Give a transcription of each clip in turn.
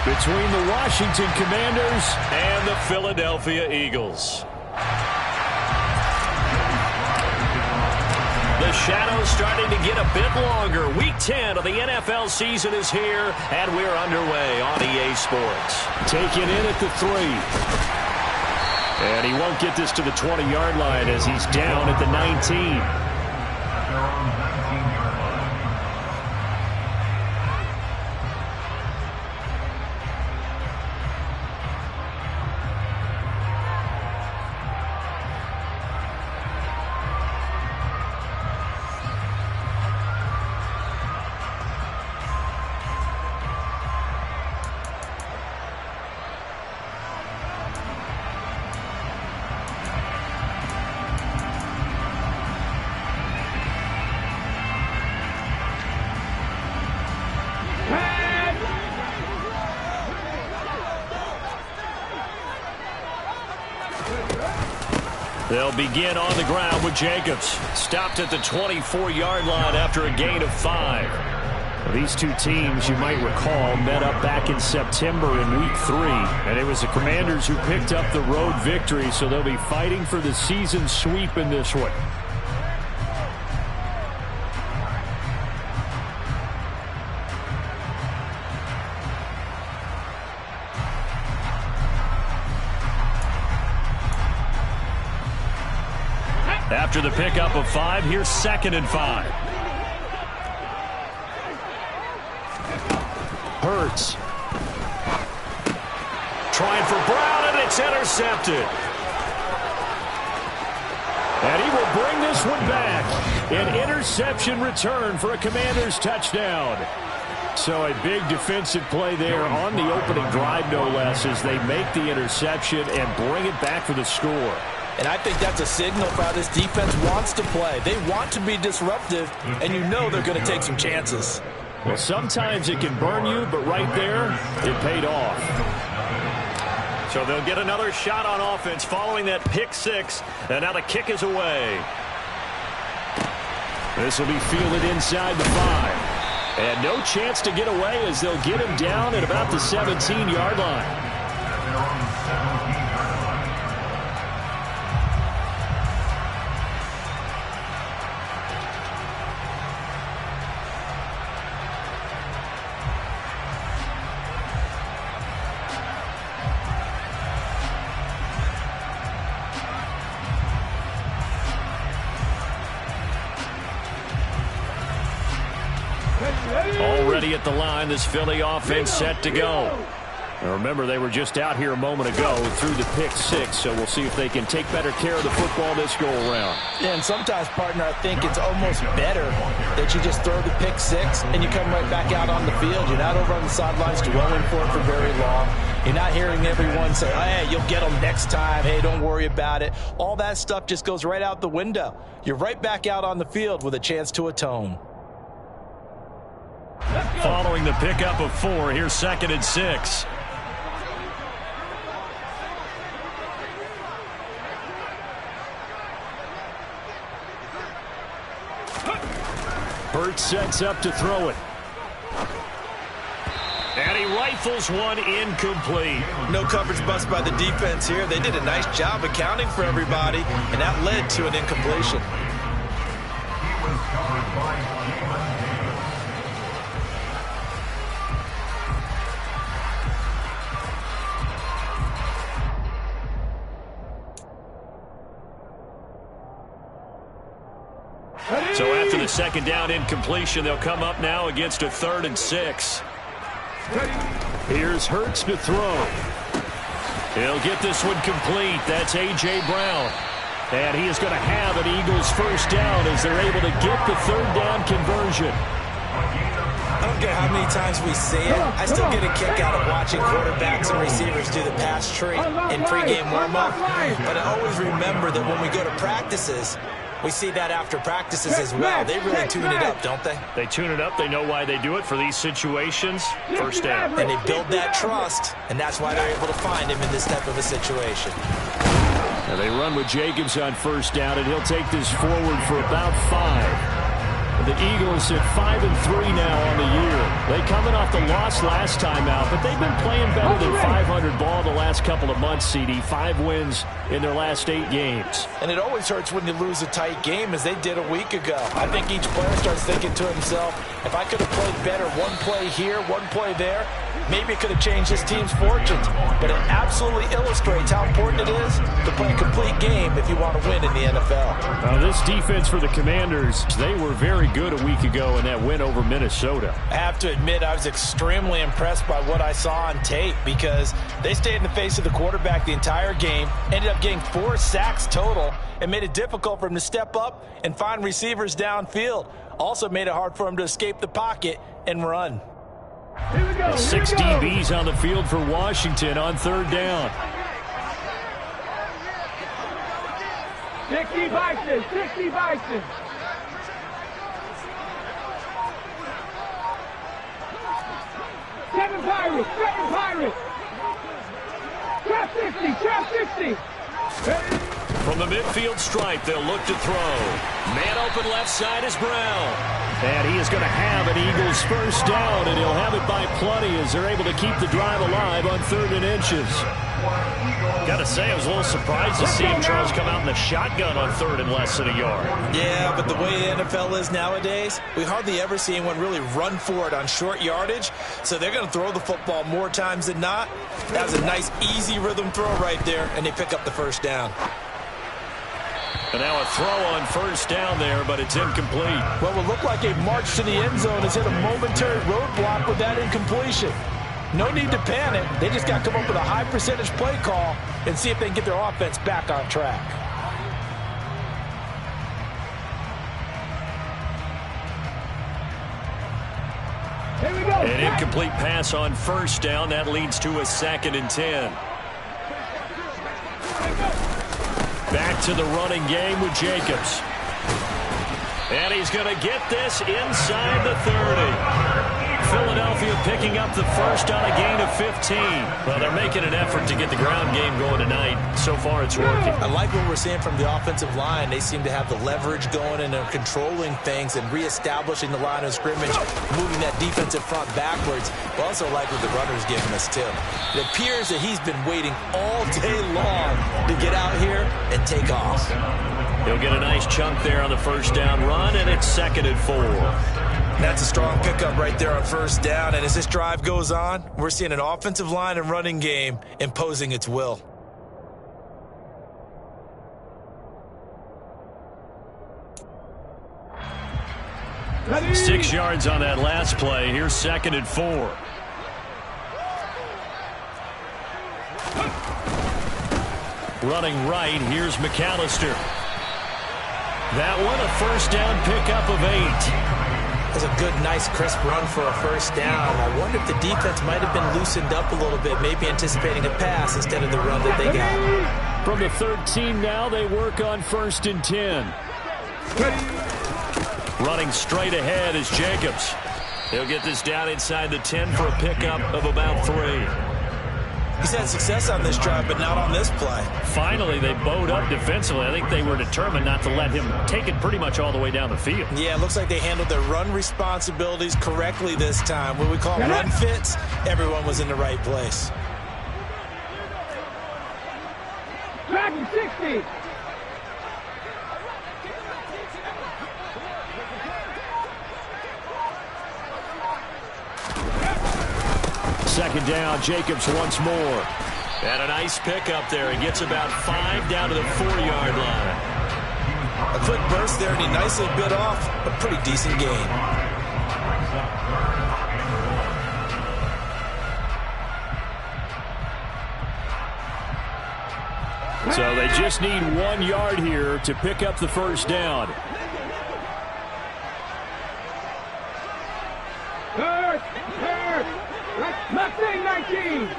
between the Washington Commanders and the Philadelphia Eagles. The shadow's starting to get a bit longer. Week 10 of the NFL season is here, and we're underway on EA Sports. Taken in at the 3. And he won't get this to the 20-yard line as he's down at the 19. They'll begin on the ground with Jacobs. Stopped at the 24-yard line after a gain of 5. These two teams, you might recall, met up back in September in Week 3. And it was the Commanders who picked up the road victory, so they'll be fighting for the season sweep in this one. After the pickup of 5, here's 2nd and 5. Hurts. Trying for Brown, and it's intercepted. And he will bring this one back. An interception return for a Commanders touchdown. So a big defensive play there on the opening drive, no less, as they make the interception and bring it back for the score. And I think that's a signal for how this defense wants to play. They want to be disruptive, and you know they're going to take some chances. Well, sometimes it can burn you, but right there, it paid off. So they'll get another shot on offense following that pick 6, and now the kick is away. This will be fielded inside the 5. And no chance to get away as they'll get him down at about the 17-yard line. Already at the line, this Philly offense set to go. Now remember, they were just out here a moment ago through the pick 6, so we'll see if they can take better care of the football this go-around. Yeah, and sometimes, partner, I think it's almost better that you just throw the pick 6 and you come right back out on the field. You're not over on the sidelines dwelling for it for very long. You're not hearing everyone say, hey, you'll get them next time. Hey, don't worry about it. All that stuff just goes right out the window. You're right back out on the field with a chance to atone. Following the pickup of 4, here's 2nd and 6. Hurts sets up to throw it. And he rifles one incomplete. No coverage bust by the defense here. They did a nice job accounting for everybody, and that led to an incompletion. So after the 2nd down incompletion, they'll come up now against a 3rd and 6. Here's Hurts to throw. He'll get this one complete. That's A.J. Brown. And he is going to have an Eagles first down as they're able to get the 3rd down conversion. I don't care how many times we see it. I still get a kick out of watching quarterbacks and receivers do the pass tree in pregame warm-up. But I always remember that when we go to practices, we see that after practices as well. They really tune it up, don't they? They tune it up. They know why they do it for these situations. First down. And they build that trust, and that's why they're able to find him in this type of a situation. Now they run with Jacobs on first down, and he'll take this forward for about 5. The Eagles at 5-3 now on the year. They coming off the loss last time out, but they've been playing better than 500 ball the last couple of months, CD. 5 wins in their last 8 games. And it always hurts when you lose a tight game, as they did a week ago. I think each player starts thinking to himself, if I could have played better one play here, one play there, maybe it could have changed this team's fortunes. But it absolutely illustrates how important it is to play a complete game if you want to win in the NFL. Now, this defense for the Commanders, they were very good a week ago in that win over Minnesota. I have to admit, I was extremely impressed by what I saw on tape, because they stayed in the face of the quarterback the entire game, ended up getting 4 sacks total, and made it difficult for him to step up and find receivers downfield. Also made it hard for him to escape the pocket and run. 6 DBs on the field for Washington on 3rd down. 60 Bison, 60 Bison. Seven Pirates. Trap 60, trap 60. From the midfield stripe, they'll look to throw. Man open left side is Brown. And he is going to have an Eagles first down, and he'll have it by plenty as they're able to keep the drive alive on 3rd and inches. Got to say, I was a little surprised to see Charles come out in the shotgun on 3rd and less than a yard. Yeah, but the way the NFL is nowadays, we hardly ever see anyone really run for it on short yardage. So they're going to throw the football more times than not. That was a nice, easy rhythm throw right there, and they pick up the first down. And now a throw on 1st down there, but it's incomplete. What will look like a march to the end zone has hit a momentary roadblock with that incompletion. No need to panic. They just got to come up with a high percentage play call and see if they can get their offense back on track. Here we go. An incomplete pass on 1st down. That leads to a 2nd and 10. Back to the running game with Jacobs. And he's going to get this inside the 30. Philadelphia picking up the first on a gain of 15. Well, they're making an effort to get the ground game going tonight. So far, it's working. I like what we're seeing from the offensive line. They seem to have the leverage going, and they're controlling things and reestablishing the line of scrimmage, moving that defensive front backwards. We also like what the runner's giving us, too. It appears that he's been waiting all day long to get out here and take off. He'll get a nice chunk there on the first down run, and it's 2nd and 4. That's a strong pickup right there on 1st down. And as this drive goes on, we're seeing an offensive line and running game imposing its will. Ready? 6 yards on that last play. Here's 2nd and 4. Running right, here's McAllister. That one, a first down pickup of 8. That's a good, nice, crisp run for a first down. I wonder if the defense might have been loosened up a little bit, maybe anticipating a pass instead of the run that they got. From the 13 now, they work on 1st and 10. Running straight ahead is Jacobs. He'll get this down inside the 10 for a pickup of about 3. He's had success on this drive, but not on this play. Finally, they bowed up defensively. I think they were determined not to let him take it pretty much all the way down the field. Yeah, it looks like they handled their run responsibilities correctly this time. When we call run fits, everyone was in the right place. Dragon 60. Second down, Jacobs once more. And a nice pickup there. He gets about 5 down to the 4-yard line. A quick burst there, and he nicely bit off a pretty decent gain. So they just need 1 yard here to pick up the first down. Third. Mustang 19.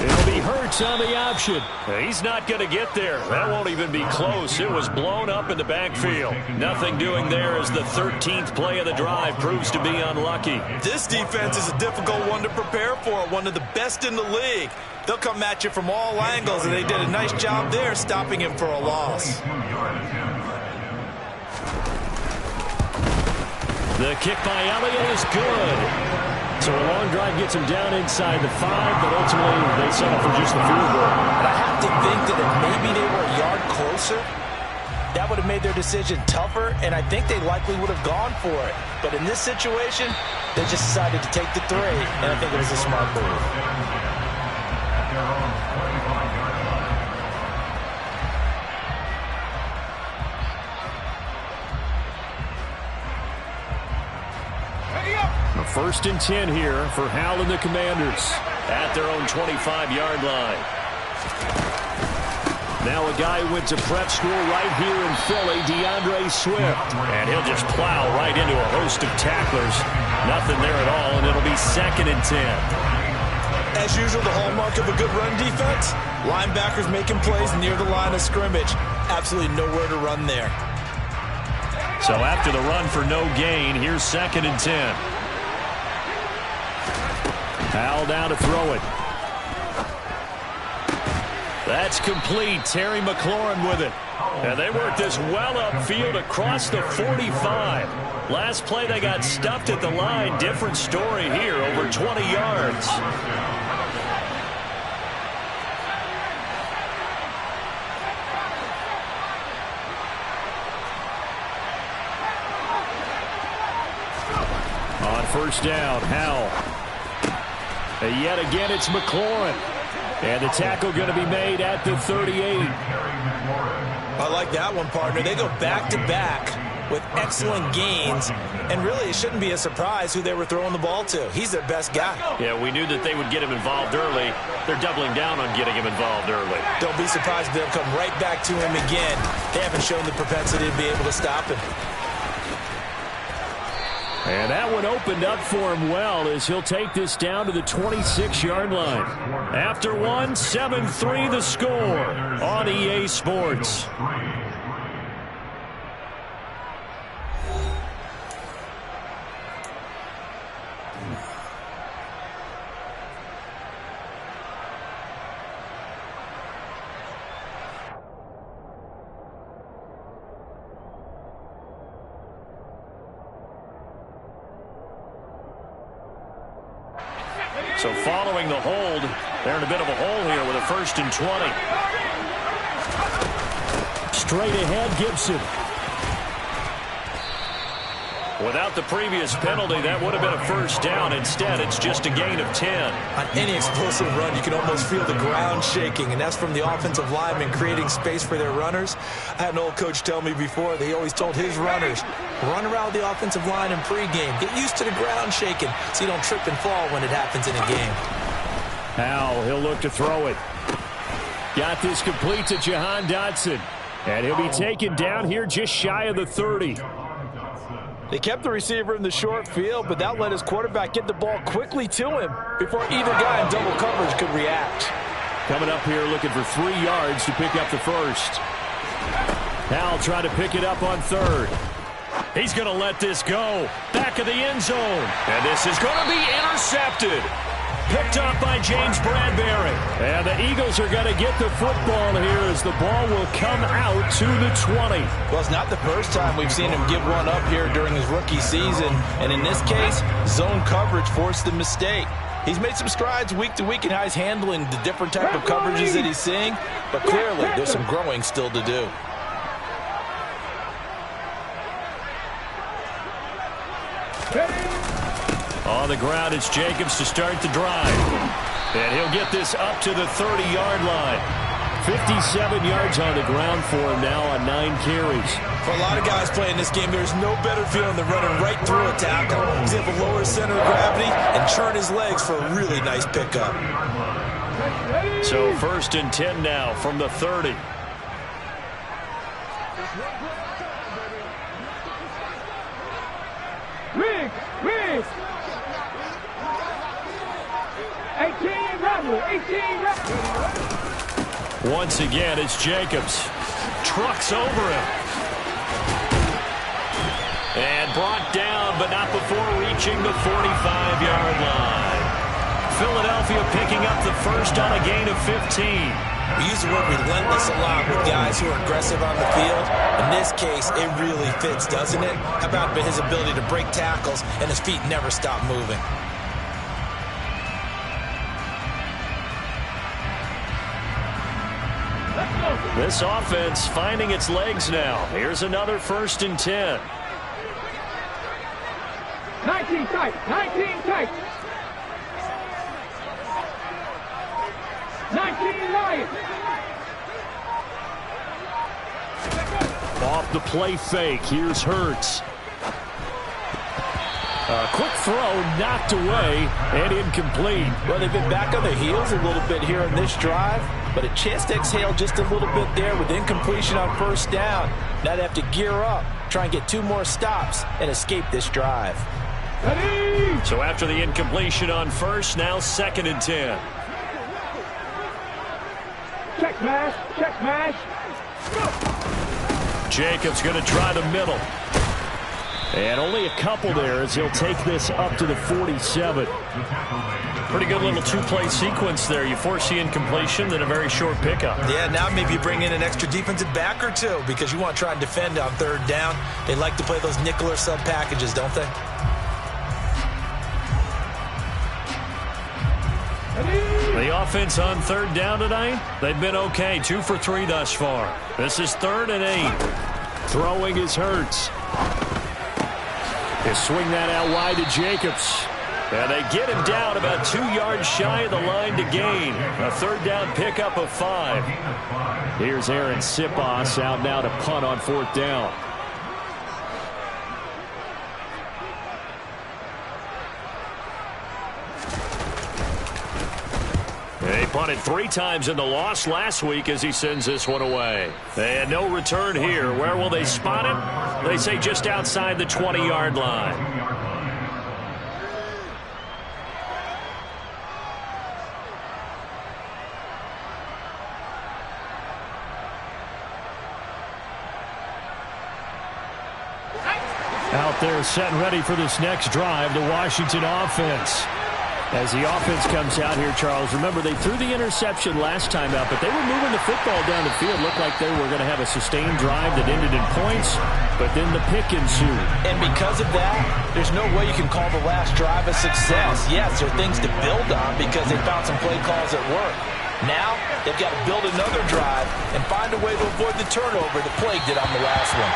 It'll be be Hurts on the option. He's not going to get there. That won't even be close. It was blown up in the backfield. Nothing doing there as the 13th play of the drive proves to be unlucky. This defense is a difficult one to prepare for, one of the best in the league. They'll come at you from all angles, and they did a nice job there stopping him for a loss. The kick by Elliott is good. So a long drive gets him down inside the 5, but ultimately they settle for just the field goal. And I have to think that if maybe they were a yard closer, that would have made their decision tougher, and I think they likely would have gone for it. But in this situation, they just decided to take the 3, and I think it was a smart move. First and 10 here for Hal and the Commanders at their own 25-yard line. Now a guy who went to prep school right here in Philly, DeAndre Swift. And he'll just plow right into a host of tacklers. Nothing there at all, and it'll be 2nd and 10. As usual, the hallmark of a good run defense, linebackers making plays near the line of scrimmage. Absolutely nowhere to run there. So after the run for no gain, here's 2nd and 10. Hal down to throw it. That's complete. Terry McLaurin with it. And they worked this well upfield across the 45. Last play they got stuffed at the line. Different story here, over 20 yards. On first down, Hal. And yet again, it's McLaurin. And the tackle going to be made at the 38. I like that one, partner. They go back-to-back with excellent gains. And really, it shouldn't be a surprise who they were throwing the ball to. He's their best guy. Yeah, we knew that they would get him involved early. They're doubling down on getting him involved early. Don't be surprised if they'll come right back to him again. They haven't shown the propensity to be able to stop him. And that one opened up for him well as he'll take this down to the 26-yard line. After one, 7-3 the score on EA Sports. So following the hold, they're in a bit of a hole here with a 1st and 20. Straight ahead, Gibson. Without the previous penalty, that would have been a 1st down. Instead, it's just a gain of 10. On any explosive run, you can almost feel the ground shaking, and that's from the offensive linemen creating space for their runners. I had an old coach tell me before, he always told his runners, run around the offensive line in pregame. Get used to the ground shaking so you don't trip and fall when it happens in a game. Hal, he'll look to throw it. Got this complete to Jahan Dotson. And he'll be taken down here just shy of the 30. They kept the receiver in the short field, but that let his quarterback get the ball quickly to him before either guy in double coverage could react. Coming up here looking for 3 yards to pick up the 1st. Hal trying to pick it up on 3rd. He's going to let this go. Back of the end zone. And this is going to be intercepted. Picked up by James Bradbury. And the Eagles are going to get the football here as the ball will come out to the 20. Well, it's not the first time we've seen him give one up here during his rookie season. And in this case, zone coverage forced the mistake. He's made some strides week to week in how he's handling the different type of coverages that he's seeing. But clearly, there's some growing still to do. On the ground, it's Jacobs to start the drive. And he'll get this up to the 30-yard line. 57 yards on the ground for him now on 9 carries. For a lot of guys playing this game, there's no better feeling than running right through a tackle. He's able to lower his center of gravity and churn his legs for a really nice pickup. So 1st and 10 now from the 30. Riggs! 18, Double 18 reps. Once again, it's Jacobs. Trucks over him. And brought down, but not before reaching the 45-yard line. Philadelphia picking up the first on a gain of 15. We use the word relentless a lot with guys who are aggressive on the field. In this case, it really fits, doesn't it? How about his ability to break tackles and his feet never stop moving? This offense finding its legs now. Here's another 1st and 10. 19 tight. 19 tight. 19 Lions. Off the play fake. Here's Hurts. A quick throw knocked away and incomplete. Well, they've been back on their heels a little bit here in this drive, but a chance to exhale just a little bit there with incompletion on 1st down. Now they have to gear up, try and get 2 more stops and escape this drive. Ready. So after the incompletion on 1st, now 2nd and 10. Check mash. Check mash. Go. Jacobs going to try the middle. And only a couple there as he'll take this up to the 47. Pretty good little 2-play sequence there. You force the incompletion, then a very short pickup. Yeah, now maybe you bring in an extra defensive back or 2 because you want to try and defend on 3rd down. They like to play those nickel or sub packages, don't they? The offense on 3rd down tonight, they've been okay. 2 for 3 thus far. This is 3rd and 8. Throwing is Hurts. They swing that out wide to Jacobs. And they get him down about 2 yards shy of the line to gain. A 3rd down pickup of 5. Here's Aaron Sipos out now to punt on 4th down. They punted 3 times in the loss last week as he sends this one away. And no return here. Where will they spot it? They say just outside the 20-yard line. Out there set and ready for this next drive, the Washington offense. As the offense comes out here, Charles, remember they threw the interception last time out, but they were moving the football down the field. Looked like they were going to have a sustained drive that ended in points, but then the pick ensued. And because of that, there's no way you can call the last drive a success. Yes, there are things to build on because they found some play calls that work. Now, they've got to build another drive and find a way to avoid the turnover that plagued it on the last one.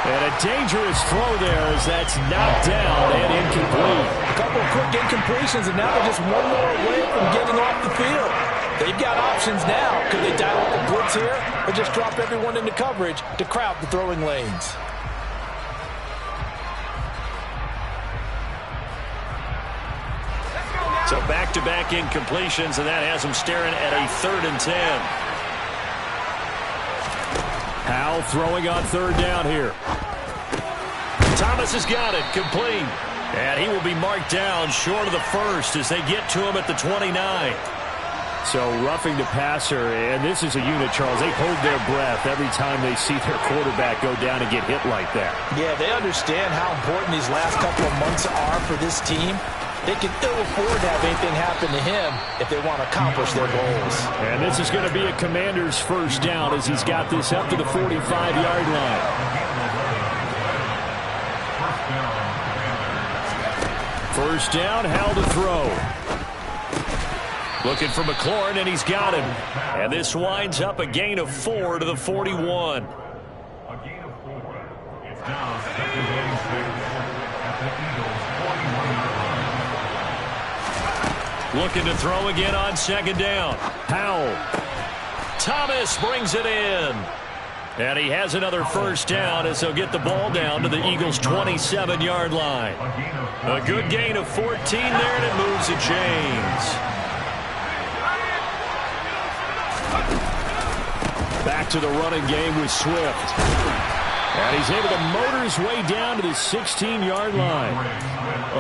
And a dangerous throw there as that's knocked down and incomplete. A couple of quick incompletions, and now they're just 1 more away from getting off the field. They've got options now. Could they dial up the blitz here or just drop everyone into coverage to crowd the throwing lanes? So back-to-back incompletions, and that has them staring at a 3rd and 10. Howell throwing on 3rd down here. Thomas has got it, complete. And he will be marked down short of the 1st as they get to him at the 29. So roughing the passer, and this is a unit, Charles. They hold their breath every time they see their quarterback go down and get hit like that. Yeah, they understand how important these last couple of months are for this team. They can ill afford to have anything happen to him if they want to accomplish their goals. And this is going to be a Commander's 1st down as he's got this up to the 45-yard line. First down, Howell to throw. Looking for McLaurin, and he's got him. And this winds up a gain of 4 to the 41. A gain of 4. It's now 2nd and 6 at the Eagles' 41-yard line. Looking to throw again on 2nd down. Howell. Thomas brings it in. And he has another 1st down as they'll get the ball down to the Eagles' 27-yard line. A good gain of 14 there, and it moves the chains. Back to the running game with Swift. And he's able to motor his way down to the 16-yard line.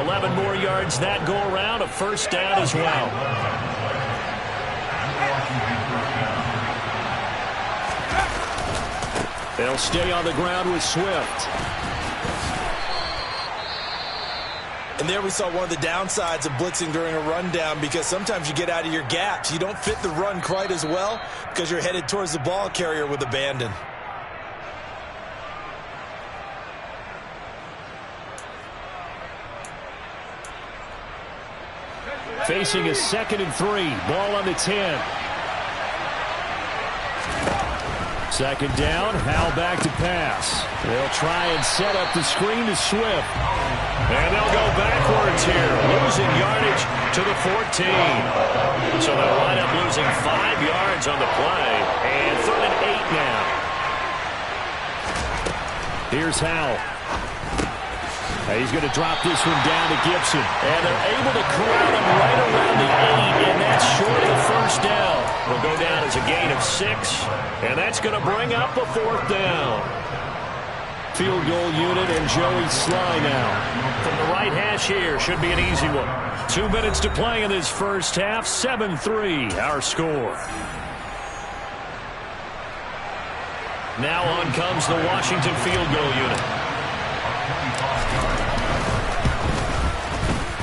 11 more yards that go around, a 1st down as well. They'll stay on the ground with Swift. And there we saw one of the downsides of blitzing during a rundown, because sometimes you get out of your gaps. You don't fit the run quite as well because you're headed towards the ball carrier with abandon. Facing a 2nd and 3. Ball on the 10. 2nd down. Howell back to pass. They'll try and set up the screen to Swift. And they'll go backwards here, losing yardage to the 14. So they'll wind up losing 5 yards on the play. And 3rd and 8 now. Here's Howell. He's going to drop this one down to Gibson. And they're able to corral him right around the 8, and that's short of the 1st down. Will go down as a gain of 6, and that's going to bring up a 4th down. Field goal unit and Joey Sly now. From the right hash here, should be an easy one. 2 minutes to play in this first half, 7-3 our score. Now on comes the Washington field goal unit.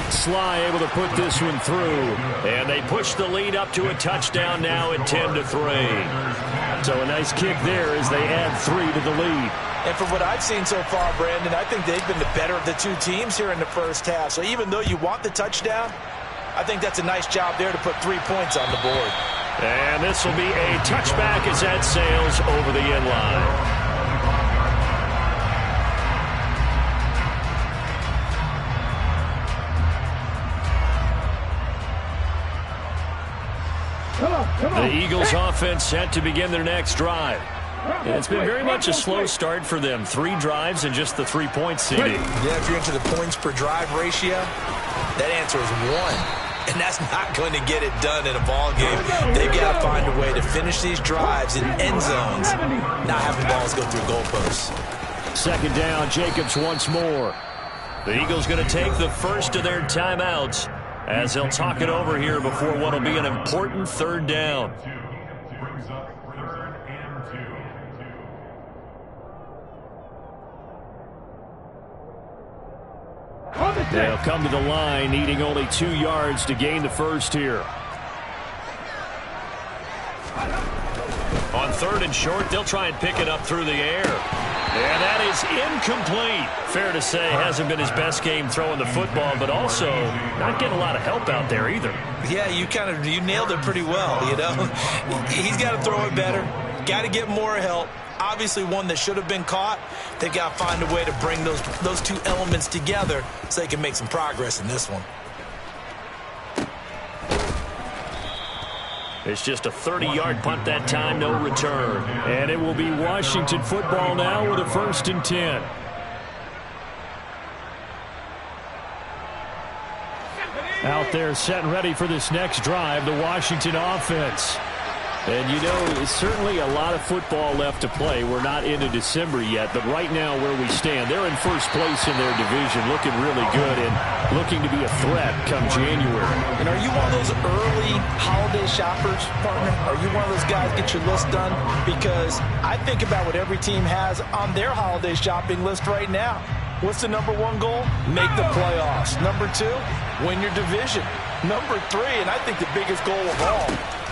Sly able to put this one through, and they push the lead up to a touchdown now at 10-3. So a nice kick there as they add 3 to the lead. And from what I've seen so far, Brandon, I think they've been the better of the two teams here in the first half. So even though you want the touchdown, I think that's a nice job there to put 3 points on the board. And this will be a touchback as that sails over the end line. The Eagles offense set to begin their next drive. And it's been very much a slow start for them. 3 drives and just the 3 points, CD. Yeah, if you're into the points per drive ratio, that answer is 1. And that's not going to get it done in a ball game. They've got to find a way to finish these drives in end zones, not having balls go through goalposts. 2nd down, Jacobs once more. The Eagles going to take the first of their timeouts as they'll talk it over here before what will be an important 3rd down. Brings up 3rd and 2. They'll come to the line, needing only 2 yards to gain the first here. On 3rd and short, they'll try and pick it up through the air. And that is incomplete. Fair to say, hasn't been his best game throwing the football, but also not getting a lot of help out there either. Yeah, you nailed it pretty well, you know. He's got to throw it better, got to get more help. Obviously one that should have been caught. They've got to find a way to bring those 2 elements together so they can make some progress in this one. It's just a 30-yard punt that time, no return. And it will be Washington football now with a 1st and 10. Out there set and ready for this next drive, the Washington offense. And, you know, certainly a lot of football left to play. We're not into December yet, but right now where we stand, they're in first place in their division, looking really good and looking to be a threat come January. And are you one of those early holiday shoppers, partner? Are you one of those guys get your list done? Because I think about what every team has on their holiday shopping list right now. What's the number 1 goal? Make the playoffs. Number 2, win your division. Number 3, and I think the biggest goal of all,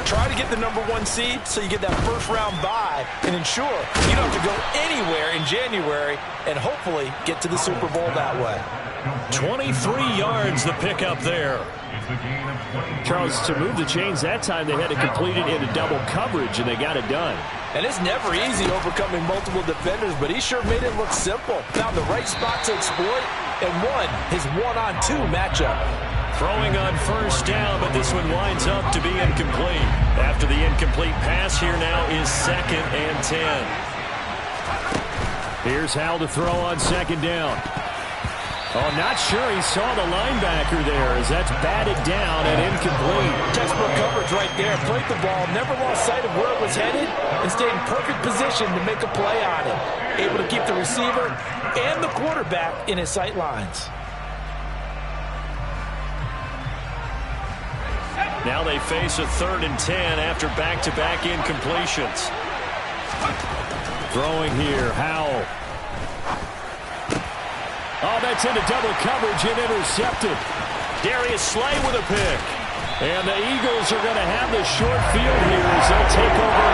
try to get the number 1 seed so you get that first-round bye and ensure you don't have to go anywhere in January and hopefully get to the Super Bowl that way. 23 yards the pickup there. Charles, to move the chains that time, they had to complete it into double coverage, and they got it done. And it's never easy overcoming multiple defenders, but he sure made it look simple. Found the right spot to exploit and won his 1-on-2 matchup. Throwing on 1st down, but this one winds up to be incomplete. After the incomplete pass, here now is 2nd and 10. Here's Howell to throw on 2nd down. Oh, not sure he saw the linebacker there as that's batted down and incomplete. Textbook coverage right there. Played the ball, never lost sight of where it was headed, and stayed in perfect position to make a play on it. Able to keep the receiver and the quarterback in his sight lines. Now they face a 3rd and 10 after back-to-back incompletions. Throwing here, Howell. Oh, that's into double coverage and intercepted. Darius Slay with a pick. And the Eagles are going to have the short field here as they'll take over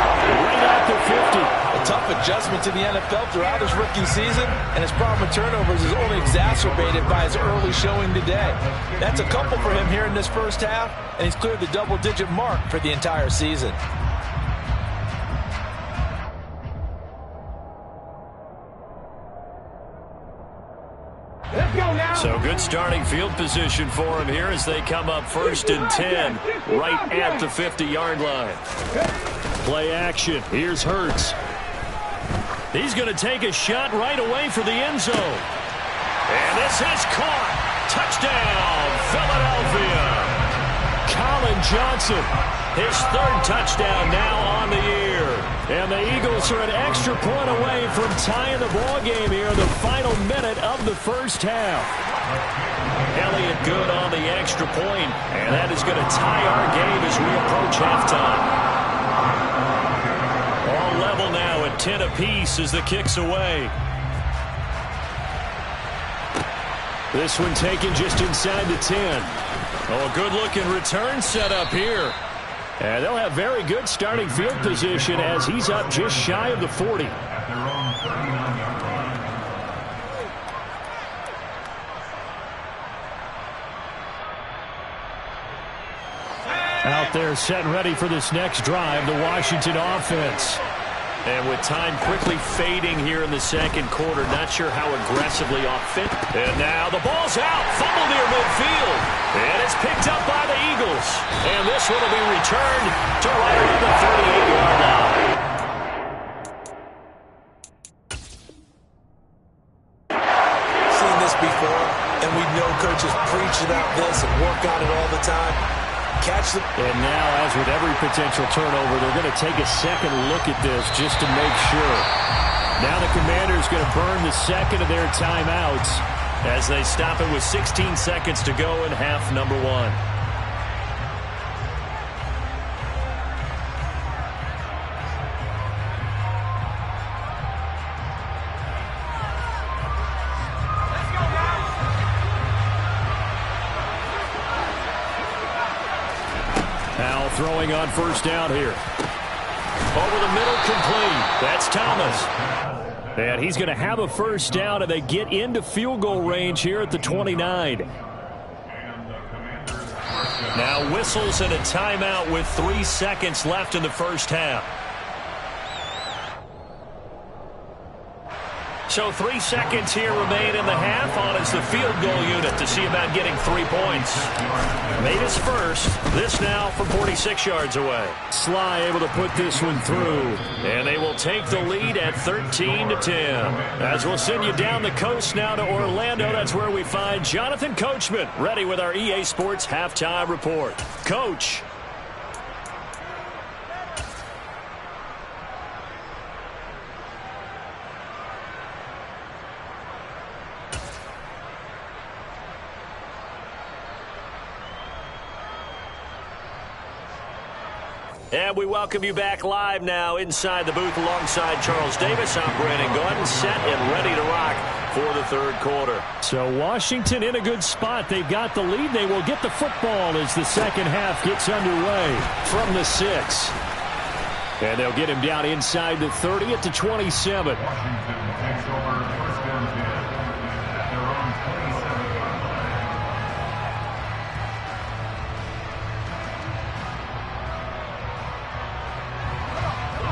right at the 50. A tough adjustment to the NFL throughout his rookie season, and his problem with turnovers is only exacerbated by his early showing today. That's a couple for him here in this first half, and he's cleared the double-digit mark for the entire season. So good starting field position for him here as they come up 1st and 10 right at the 50-yard line. Play action. Here's Hurts. He's going to take a shot right away for the end zone. And this is caught. Touchdown, Philadelphia. Colin Johnson, his 3rd touchdown now on the year. And the Eagles are an extra point away from tying the ball game here in the final minute of the first half. Elliott good on the extra point, and that is going to tie our game as we approach halftime. All level now at 10 apiece as the kick's away. This one taken just inside the 10. Oh, a good-looking return set up here. And they'll have very good starting field position as he's up just shy of the 40. Out there set and ready for this next drive, the Washington offense. And with time quickly fading here in the second quarter, not sure how aggressively offensive. And now the ball's out, fumble near midfield. And it's picked up by the Eagles. And this one will be returned to right around the 38-yard line. Seen this before, and we know coaches preach about this and work on it all the time. Catch them. And now, as with every potential turnover, they're going to take a second look at this just to make sure. Now the Commanders going to burn the second of their timeouts as they stop it with 16 seconds to go in half number 1. Throwing on first down here. Over the middle, complete. That's Thomas. And he's going to have a first down, and they get into field goal range here at the 29. Now whistles and a timeout with 3 seconds left in the first half. So 3 seconds here remain in the half on as the field goal unit to see about getting 3 points. Made his first. This now from 46 yards away. Sly able to put this one through. And they will take the lead at 13-10. As we'll send you down the coast now to Orlando. That's where we find Jonathan Coachman ready with our EA Sports halftime report. Coach. And we welcome you back live now inside the booth alongside Charles Davis. I'm Brandon Gordon, set and ready to rock for the third quarter. So Washington in a good spot. They've got the lead. They will get the football as the second half gets underway from the 6. And they'll get him down inside the 30 at the 27. Washington takes over first and 10 at their own 27-yard line.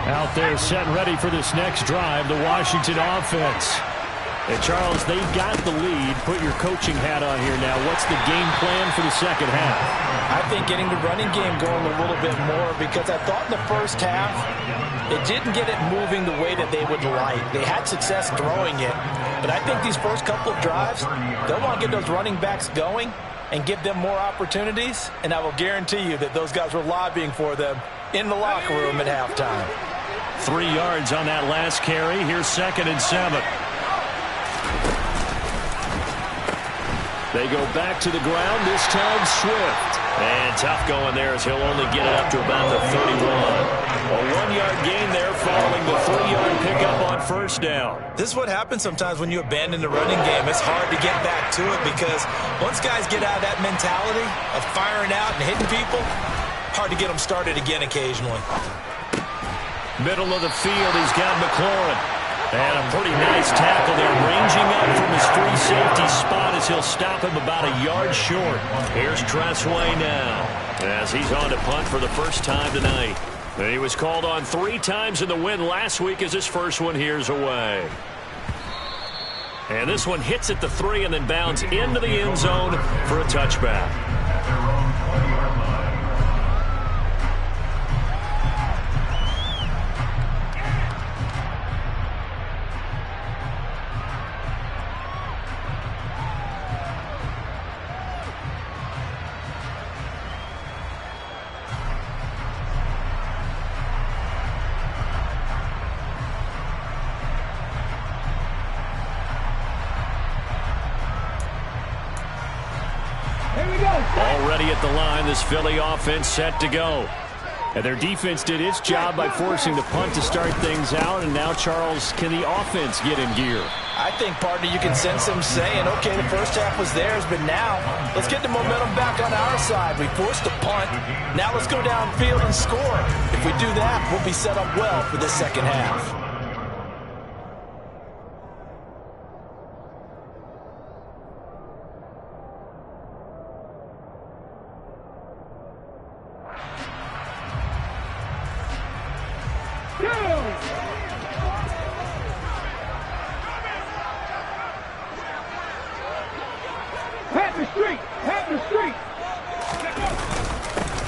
Out there set and ready for this next drive, the Washington offense. And Charles, they've got the lead. Put your coaching hat on here now. What's the game plan for the second half? I think getting the running game going a little bit more, because I thought in the first half it didn't get it moving the way that they would like. They had success throwing it, but I think these first couple of drives, they'll want to get those running backs going and give them more opportunities, and I will guarantee you that those guys were lobbying for them in the locker room at halftime. 3 yards on that last carry. Here's 2nd and 7. They go back to the ground, this time Swift. And tough going there as he'll only get it up to about the 31. A 1-yard gain there following the 3-yard pickup on first down. This is what happens sometimes when you abandon the running game. It's hard to get back to it because once guys get out of that mentality of firing out and hitting people, hard to get them started again occasionally. Middle of the field, he's got McLaurin. And a pretty nice tackle there, ranging up from his free safety spot as he'll stop him about a yard short. Here's Tressway now as he's on to punt for the first time tonight. And he was called on 3 times in the win last week as his first one here's away. And this one hits at the 3 and then bounds into the end zone for a touchback. Already at the line, this Philly offense set to go. And their defense did its job by forcing the punt to start things out. And now, Charles, can the offense get in gear? I think, partner, you can sense them saying, okay, the first half was theirs, but now let's get the momentum back on our side. We forced the punt. Now let's go downfield and score. If we do that, we'll be set up well for this second half.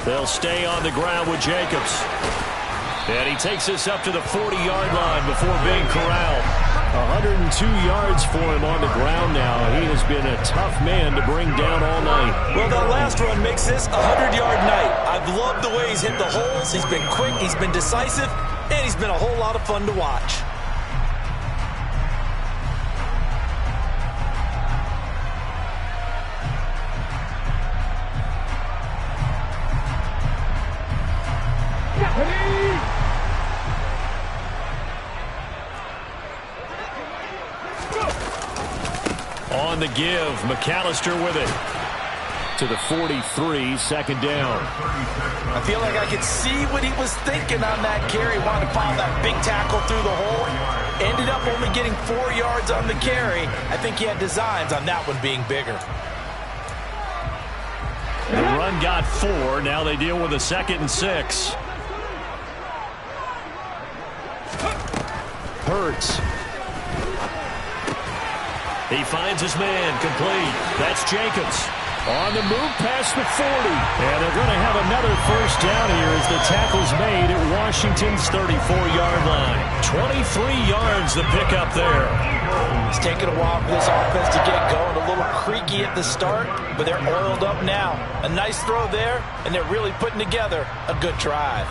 They'll stay on the ground with Jacobs. And he takes us up to the 40-yard line before being corralled. 102 yards for him on the ground now. He has been a tough man to bring down all night. Well, that last run makes this a 100-yard night. I've loved the way he's hit the holes. He's been quick, he's been decisive, and he's been a whole lot of fun to watch. On the give, McAllister with it. To the 43, second down. I feel like I could see what he was thinking on that carry. Wanted to pile that big tackle through the hole. Ended up only getting 4 yards on the carry. I think he had designs on that one being bigger. The run got 4. Now they deal with a 2nd and 6. Hurts. He finds his man, complete. That's Jacobs. On the move past the 40. And they're going to have another first down here as the tackle's made at Washington's 34-yard line. 23 yards the pickup there. It's taken a while for this offense to get going. A little creaky at the start, but they're oiled up now. A nice throw there, and they're really putting together a good drive.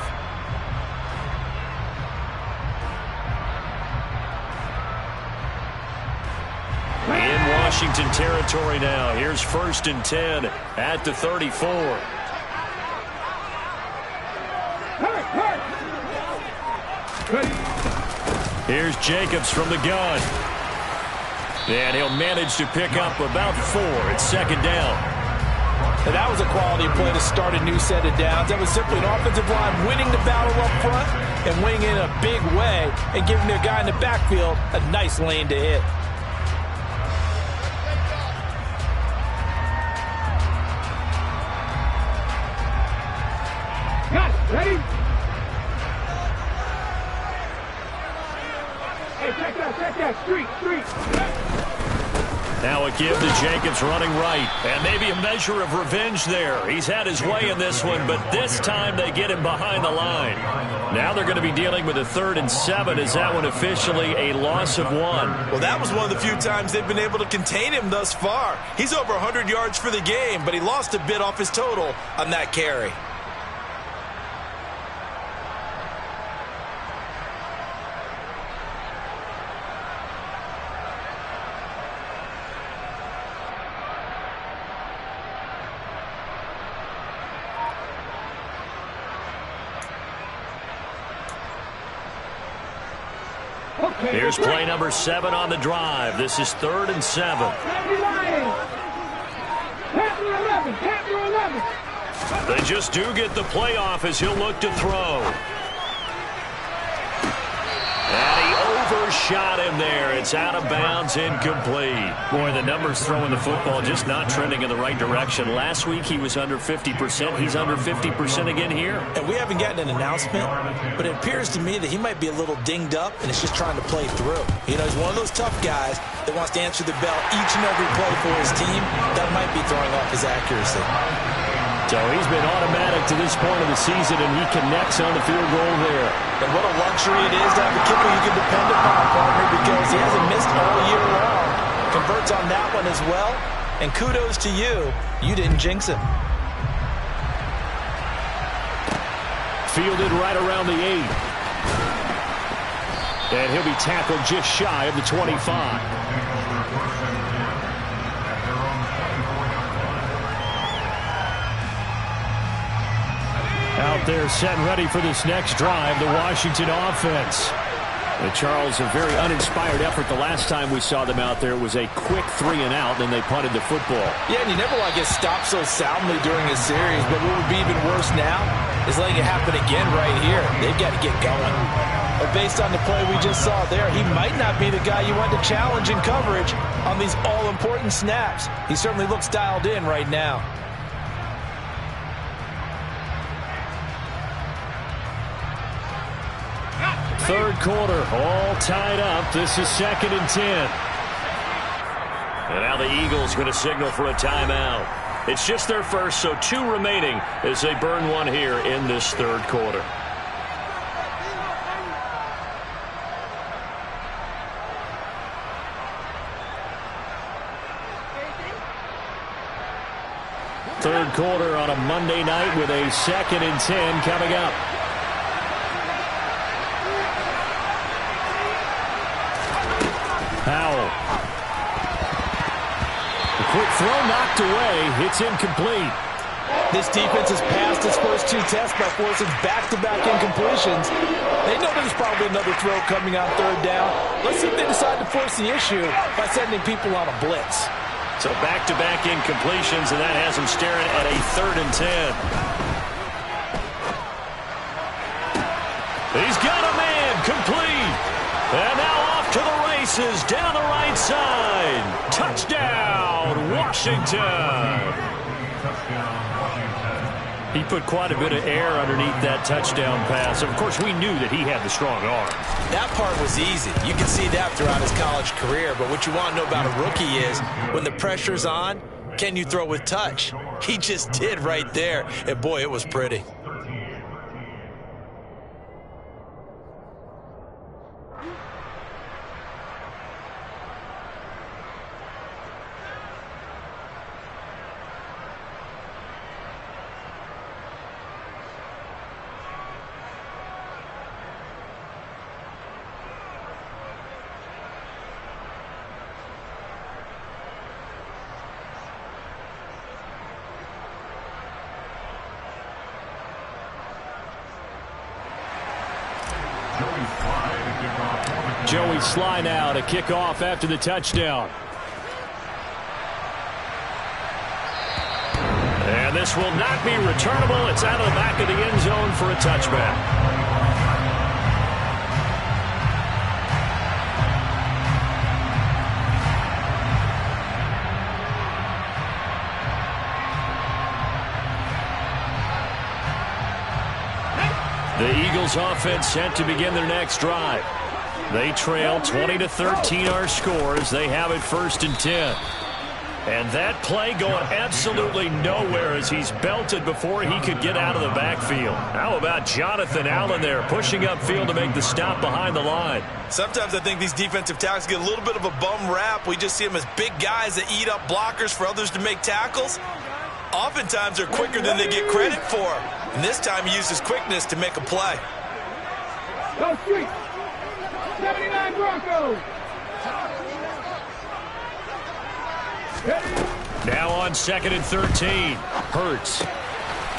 In Washington territory now. Here's 1st and 10 at the 34. Here's Jacobs from the gun. And he'll manage to pick up about 4 at 2nd down. And that was a quality play to start a new set of downs. That was simply an offensive line winning the battle up front and winning in a big way and giving their guy in the backfield a nice lane to hit. Got it. Ready? Hey, check that. Street. Now a give to Jacobs running right. And maybe a measure of revenge there. He's had his way in this one, but this time they get him behind the line. Now they're going to be dealing with a 3rd and 7. Is that one officially a loss of 1? Well, that was one of the few times they've been able to contain him thus far. He's over 100 yards for the game, but he lost a bit off his total on that carry. Here's play number 7 on the drive. This is 3rd and 7. They just do get the play off as he'll look to throw. And he overshot him there. It's out of bounds, incomplete. Boy, the numbers throwing the football just not trending in the right direction. Last week he was under 50%. He's under 50% again here. And we haven't gotten an announcement, but it appears to me that he might be a little dinged up and is just trying to play through. You know, he's one of those tough guys that wants to answer the bell each and every play for his team. That might be throwing off his accuracy. So he's been automatic to this point of the season, and he connects on the field goal there. And what a luxury it is to have a kicker you can depend upon, partner, because he hasn't missed all year long. Converts on that one as well, and kudos to you. You didn't jinx him. Fielded right around the 8. And he'll be tackled just shy of the 25. Out there set and ready for this next drive, the Washington offense. And Charles, a very uninspired effort the last time we saw them out there. It was a quick 3 and out, then they punted the football. Yeah, and you never want to get stopped so soundly during a series, but what would be even worse now is letting it happen again right here. They've got to get going. But based on the play we just saw there, he might not be the guy you want to challenge in coverage on these all-important snaps. He certainly looks dialed in right now. Third quarter, all tied up. This is 2nd and 10. And now the Eagles going to signal for a timeout. It's just their first, so 2 remaining as they burn one here in this third quarter. Third quarter on a Monday night with a 2nd and 10 coming up. Powell. The quick throw knocked away. It's incomplete. This defense has passed its first 2 tests by forcing back-to-back incompletions. They know there's probably another throw coming on 3rd down. Let's see if they decide to force the issue by sending people on a blitz. So back-to-back incompletions, and that has them staring at a 3rd and 10. He's got a man complete. And now off to the races down the right side. Touchdown, Washington. He put quite a bit of air underneath that touchdown pass. Of course, we knew that he had the strong arm. That part was easy. You can see that throughout his college career. But what you want to know about a rookie is when the pressure's on, can you throw with touch? He just did right there. And, boy, it was pretty. Joey Sly now to kick off after the touchdown. And this will not be returnable. It's out of the back of the end zone for a touchback. The Eagles offense set to begin their next drive. They trail 20-13 our scores. They have it 1st and 10. And that play going absolutely nowhere as he's belted before he could get out of the backfield. How about Jonathan Allen there pushing upfield to make the stop behind the line? Sometimes I think these defensive tackles get a little bit of a bum rap. We just see them as big guys that eat up blockers for others to make tackles. Oftentimes they're quicker than they get credit for. And this time he used his quickness to make a play. Go Street! 79 Broncos! Now on 2nd and 13. Hurts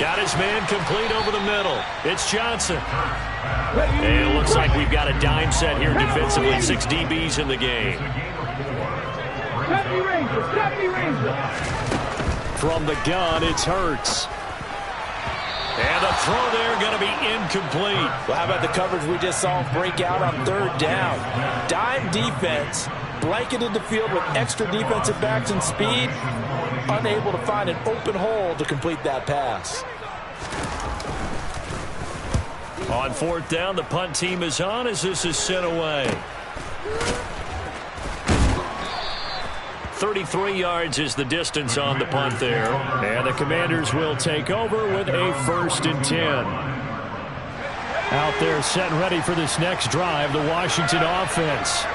Got his man complete over the middle. It's Johnson. And it looks like we've got a dime set here defensively. 6 DBs in the game. From the gun, it's Hurts. And the throw there going to be incomplete. Well, how about the coverage we just saw break out on 3rd down? Dime defense, blanketed the field with extra defensive backs and speed, unable to find an open hole to complete that pass. On 4th down, the punt team is on as this is sent away. 33 yards is the distance on the punt there. And the Commanders will take over with a 1st and 10. Out there set and ready for this next drive, the Washington offense.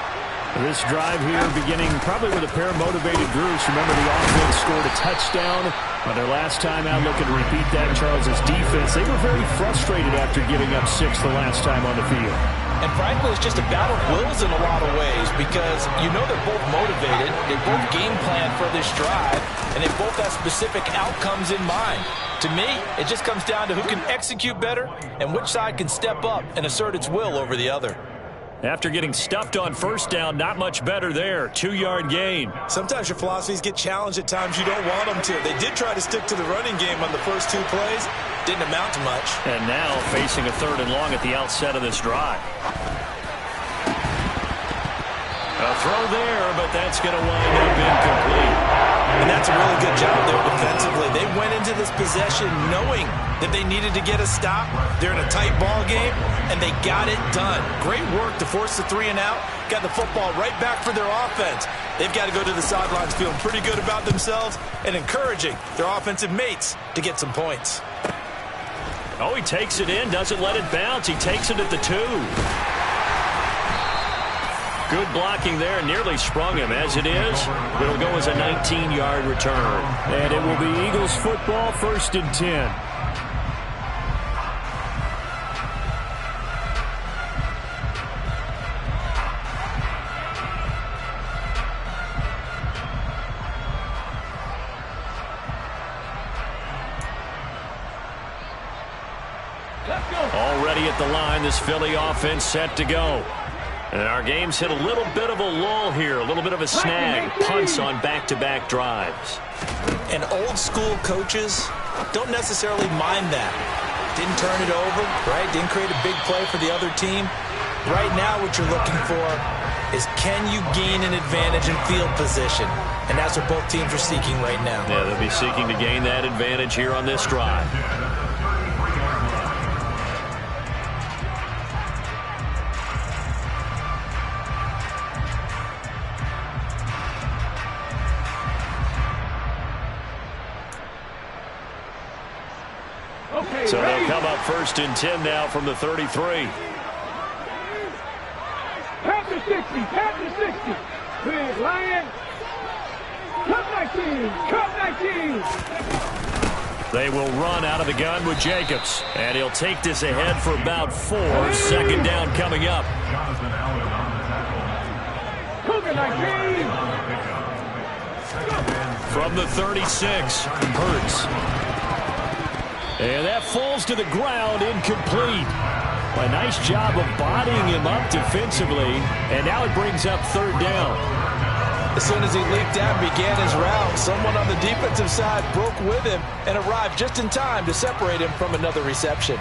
This drive here beginning probably with a pair of motivated groups. Remember, the offense scored a touchdown on their last time out, looking to repeat that. Charles's defense, they were very frustrated after giving up 6 the last time on the field. And frankly, it's just a battle of wills in a lot of ways because you know they're both motivated. They both game plan for this drive, and they both have specific outcomes in mind. To me, it just comes down to who can execute better and which side can step up and assert its will over the other. After getting stuffed on 1st down, not much better there. 2-yard gain. Sometimes your philosophies get challenged at times you don't want them to. They did try to stick to the running game on the first 2 plays. Didn't amount to much. And now facing a 3rd and long at the outset of this drive. A throw there, but that's going to wind up incomplete. And that's a really good job there defensively. They went into this possession knowing that they needed to get a stop. They're in a tight ball game, and they got it done. Great work to force the 3 and out. Got the football right back for their offense. They've got to go to the sidelines feeling pretty good about themselves and encouraging their offensive mates to get some points. Oh, he takes it in, doesn't let it bounce. He takes it at the 2. Good blocking there, nearly sprung him. As it is, it'll go as a 19-yard return. And it will be Eagles football, 1st and 10. Already at the line, this Philly offense set to go. And our game's hit a little bit of a lull here, a little bit of a snag. Punts on back-to-back drives. And old-school coaches don't necessarily mind that. Didn't turn it over, right? Didn't create a big play for the other team. Right now what you're looking for is can you gain an advantage in field position? And that's what both teams are seeking right now. Yeah, they'll be seeking to gain that advantage here on this drive. So they'll come up 1st and 10 now from the 33. Pass to 60, pass to 60. Big Lion. Cut 19. They will run out of the gun with Jacobs. And he'll take this ahead for about 4. 2nd down coming up. Cougar 19. From the 36, Hurts. And that falls to the ground, incomplete. A nice job of bodying him up defensively, and now it brings up 3rd down. As soon as he leaped out and began his route, someone on the defensive side broke with him and arrived just in time to separate him from another reception.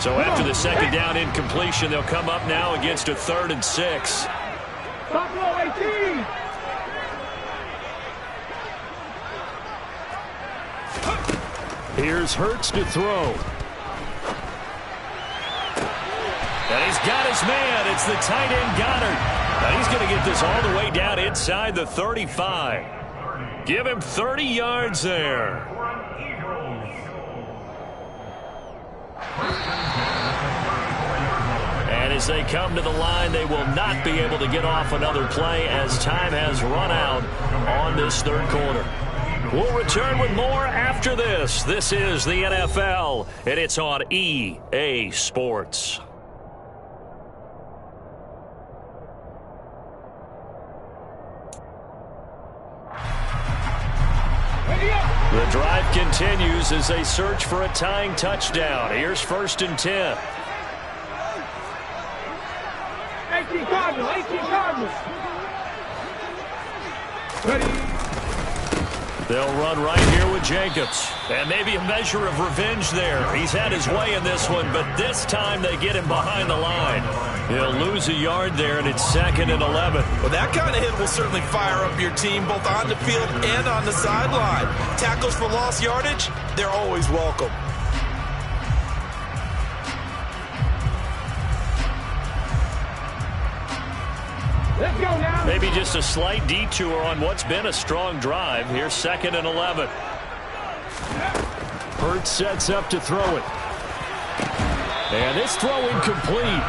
So after the 2nd down incompletion, they'll come up now against a 3rd and 6. Buffalo 18. Here's Hurts to throw. And he's got his man. It's the tight end Goddard. Now he's going to get this all the way down inside the 35. Give him 30 yards there. And as they come to the line, they will not be able to get off another play as time has run out on this 3rd quarter. We'll return with more after this. This is the NFL, and it's on EA Sports. The drive continues as they search for a tying touchdown. Here's 1st and 10. 18 Cardinals, 18 Cardinals. Ready. They'll run right here with Jacobs. And maybe a measure of revenge there. He's had his way in this one, but this time they get him behind the line. He'll lose a yard there, and it's 2nd and 11. Well, that kind of hit will certainly fire up your team, both on the field and on the sideline. Tackles for lost yardage, they're always welcome. Let's go now. Maybe just a slight detour on what's been a strong drive. Here's 2nd and 11. Hurts sets up to throw it. And this throw incomplete.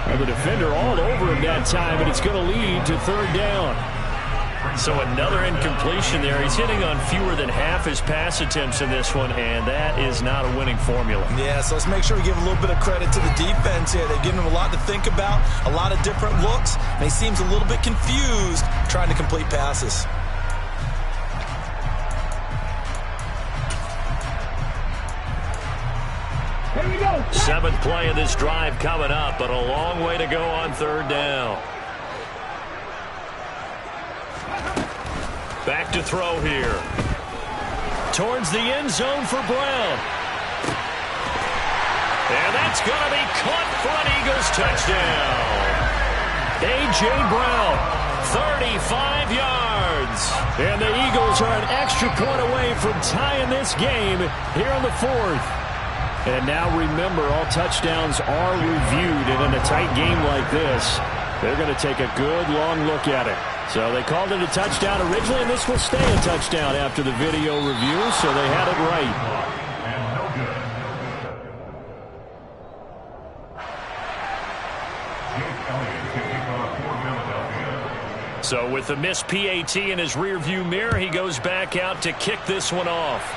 And the defender all over him that time, and it's going to lead to 3rd down. So another incompletion there. He's hitting on fewer than half his pass attempts in this one, and that is not a winning formula. Yeah, so let's make sure we give a little bit of credit to the defense here. They've given him a lot to think about, a lot of different looks, and he seems a little bit confused trying to complete passes. Here we go. 7th play of this drive coming up, but a long way to go on 3rd down. Back to throw here. Towards the end zone for Brown. And that's going to be caught for an Eagles touchdown. A.J. Brown, 35 yards. And the Eagles are an extra point away from tying this game here in the 4th. And now remember, all touchdowns are reviewed. And in a tight game like this, they're going to take a good long look at it. So they called it a touchdown originally, and this will stay a touchdown after the video review, so they had it right. So with the missed PAT in his rearview mirror, he goes back out to kick this one off.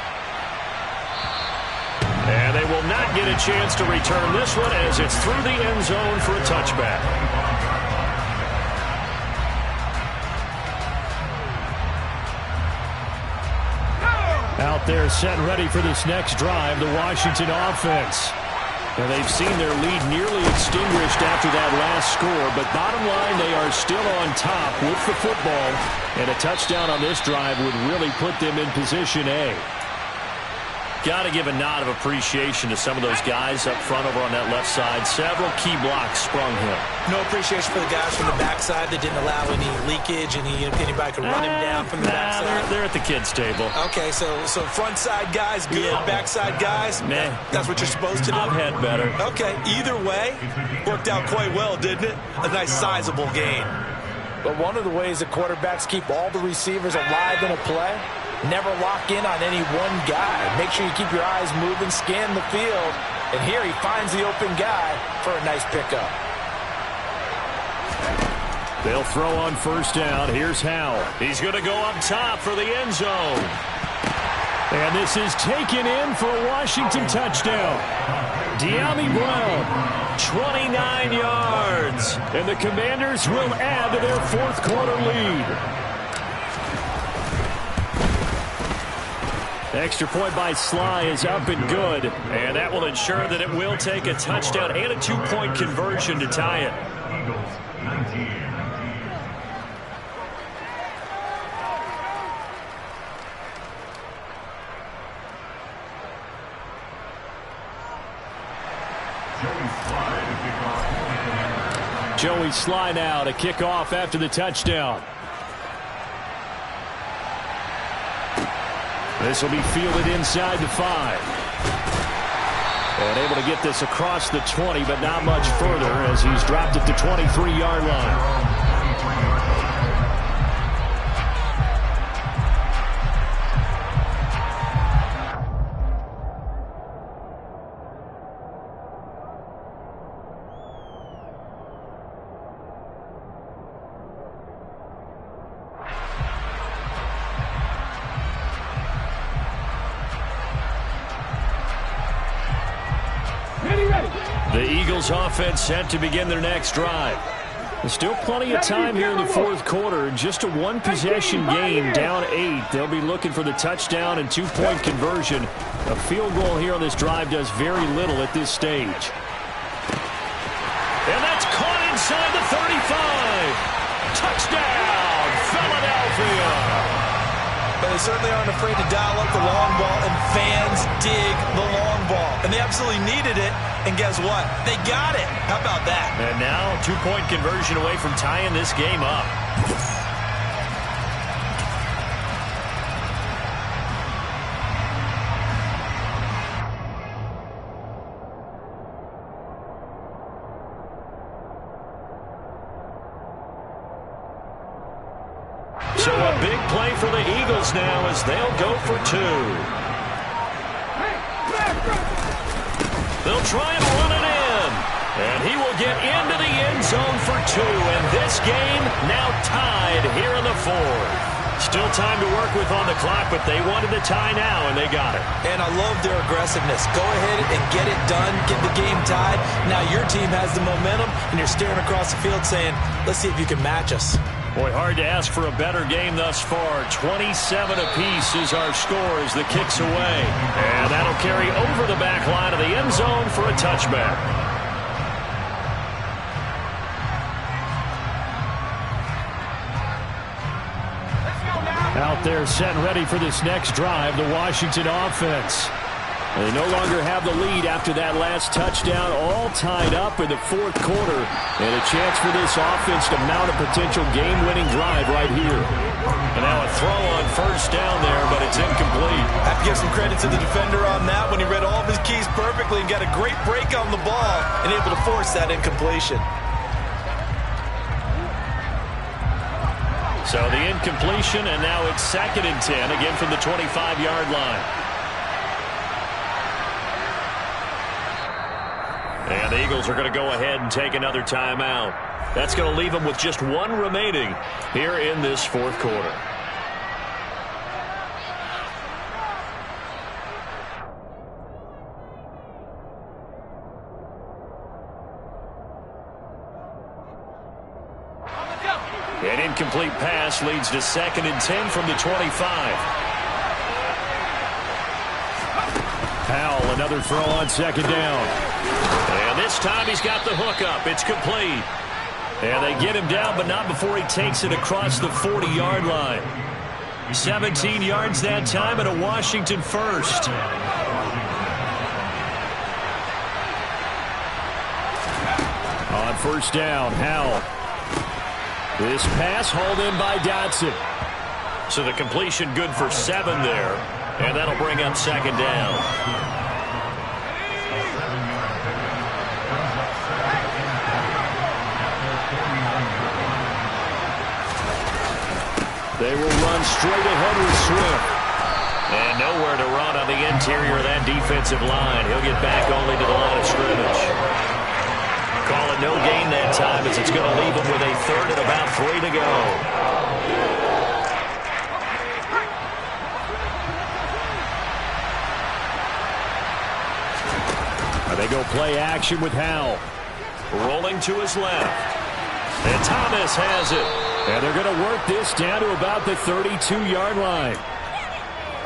And they will not get a chance to return this one as it's through the end zone for a touchback. Out there set ready for this next drive, the Washington offense. Now they've seen their lead nearly extinguished after that last score, but bottom line, they are still on top with the football, and a touchdown on this drive would really put them in position A. Got to give a nod of appreciation to some of those guys up front over on that left side. Several key blocks sprung him. No appreciation for the guys from the backside that didn't allow any leakage, anybody could run him down from the backside. They're at the kids' table. Okay, so front side guys good, backside guys, nah. That's what you're supposed to do? I've had better. Okay, either way, worked out quite well, didn't it? A nice sizable gain. But one of the ways that quarterbacks keep all the receivers alive in a play, never lock in on any one guy. Make sure you keep your eyes moving, scan the field. And here he finds the open guy for a nice pickup. They'll throw on 1st down. Here's Howell. He's going to go up top for the end zone. And this is taken in for a Washington touchdown. De'Ami Brown, 29 yards. And the Commanders will add to their 4th quarter lead. Extra point by Sly is up and good. And that will ensure that it will take a touchdown and a 2-point conversion to tie it. Eagles 19. Joey Sly now to kick off after the touchdown. This will be fielded inside the 5. And able to get this across the 20, but not much further as he's dropped at the 23-yard line. The Eagles offense set to begin their next drive. Still plenty of time here in the fourth quarter. Just a one-possession game, down 8. They'll be looking for the touchdown and two-point conversion. A field goal here on this drive does very little at this stage. And that's caught inside the 35. Touchdown, Philadelphia. But they certainly aren't afraid to dial up the long ball, and fans dig the long ball. And they absolutely needed it, and guess what? They got it. How about that? And now, two-point conversion away from tying this game up. So a big play for the Eagles now as they'll go for 2. They'll try and run it in. And he will get into the end zone for 2. And this game now tied here in the fourth. Still time to work with on the clock, but they wanted the tie now, and they got it. And I love their aggressiveness. Go ahead and get it done, get the game tied. Now your team has the momentum, and you're staring across the field saying, let's see if you can match us. Boy, hard to ask for a better game thus far. 27 apiece is our score as the kick's away. And that'll carry over the back line of the end zone for a touchback. Out there set and ready for this next drive, the Washington offense. They no longer have the lead after that last touchdown, all tied up in the fourth quarter. And a chance for this offense to mount a potential game-winning drive right here. And now a throw on first down there, but it's incomplete. I have to give some credit to the defender on that when he read all of his keys perfectly and got a great break on the ball and able to force that incompletion. So the incompletion, and now it's 2nd and 10, again from the 25-yard line. And the Eagles are going to go ahead and take another timeout. That's going to leave them with just one remaining here in this fourth quarter. An incomplete pass leads to 2nd and 10 from the 25. Powell, another throw on 2nd down. And this time he's got the hook up. It's complete. And they get him down, but not before he takes it across the 40-yard line. 17 yards that time and a Washington first. On first down, Howell. This pass hauled in by Dotson. So the completion good for 7 there. And that'll bring up 2nd down. They will run straight ahead with Swift. And nowhere to run on the interior of that defensive line. He'll get back only to the line of scrimmage. Call it no gain that time as it's going to leave him with a 3rd and about 3 to go. They go play action with Howell. Rolling to his left. And Thomas has it. And they're going to work this down to about the 32-yard line.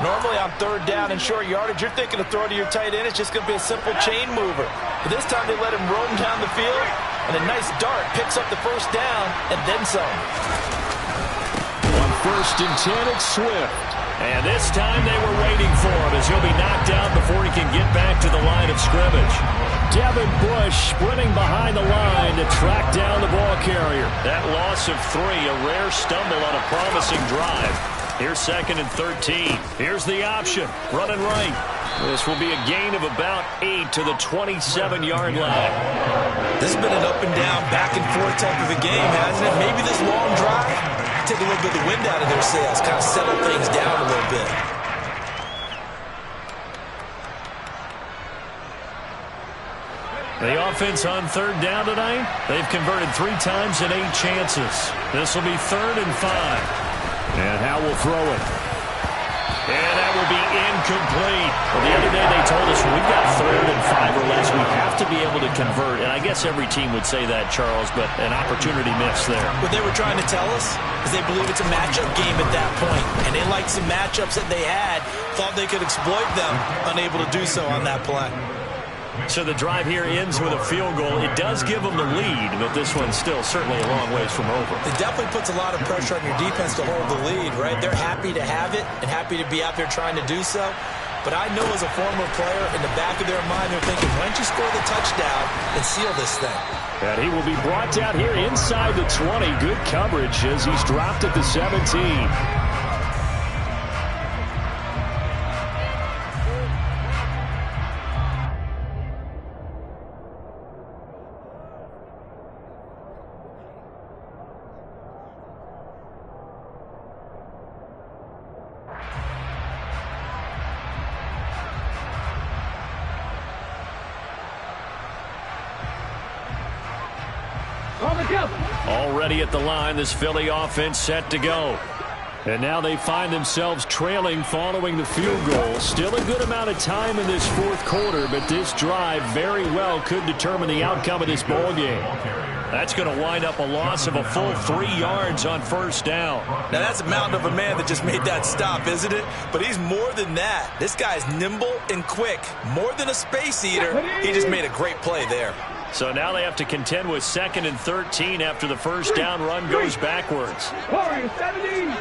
Normally on 3rd down and short yardage, you're thinking to throw to your tight end. It's just going to be a simple chain mover. But this time they let him roam down the field, and a nice dart picks up the first down and then some. On 1st and 10, it's Swift. And this time they were waiting for him as he'll be knocked out before he can get back to the line of scrimmage. Devin Bush sprinting behind the line to track down the ball carrier. That loss of 3, a rare stumble on a promising drive. Here's 2nd and 13. Here's the option. Running right. This will be a gain of about 8 to the 27-yard line. This has been an up and down, back and forth type of a game, hasn't it? Maybe this long drive take a little bit of the wind out of their sails, kind of settle things down a little bit. The offense on 3rd down tonight, they've converted 3 times in 8 chances. This will be 3rd and 5. And Howell will throw it. And that will be incomplete. Well, the other day they told us we've got 3rd and 5 or less. We have to be able to convert. And I guess every team would say that, Charles, but an opportunity missed there. What they were trying to tell us is they believe it's a matchup game at that point. And they liked some matchups that they had, thought they could exploit them, unable to do so on that play. So the drive here ends with a field goal. It does give them the lead, but this one's still certainly a long ways from over. It definitely puts a lot of pressure on your defense to hold the lead, right? They're happy to have it and happy to be out there trying to do so. But I know as a former player, in the back of their mind, they're thinking, why don't you score the touchdown and seal this thing? And he will be brought down here inside the 20. Good coverage as he's dropped at the 17. Already at the line, this Philly offense set to go. And now they find themselves trailing following the field goal. Still a good amount of time in this 4th quarter, but this drive very well could determine the outcome of this ball game. That's going to wind up a loss of a full 3 yards on 1st down. Now that's a mountain of a man that just made that stop, isn't it? But he's more than that. This guy's nimble and quick. More than a space eater. He just made a great play there. So now they have to contend with 2nd and 13 after the 1st down run goes backwards. 70.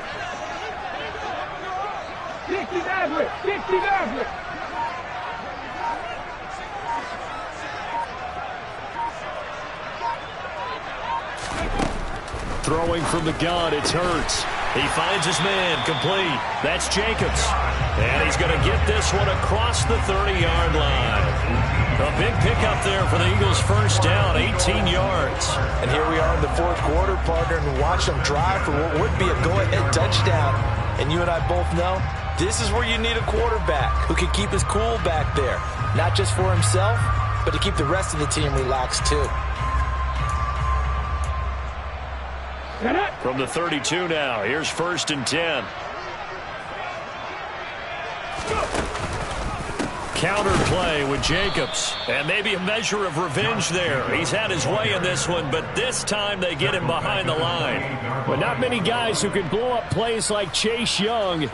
60 Maverick. 60 Maverick. Throwing from the gun, it's Hurts. He finds his man, complete. That's Jacobs. And he's going to get this one across the 30-yard line. A big pickup there for the Eagles' 1st down, 18 yards. And here we are in the 4th quarter, partner, and watch them drive for what would be a go-ahead touchdown. And you and I both know this is where you need a quarterback who can keep his cool back there. Not just for himself, but to keep the rest of the team relaxed too. From the 32 now, here's 1st and 10. Counter play with Jacobs. And maybe a measure of revenge there. He's had his way in this one, but this time they get him behind the line. But not many guys who can blow up plays like Chase Young.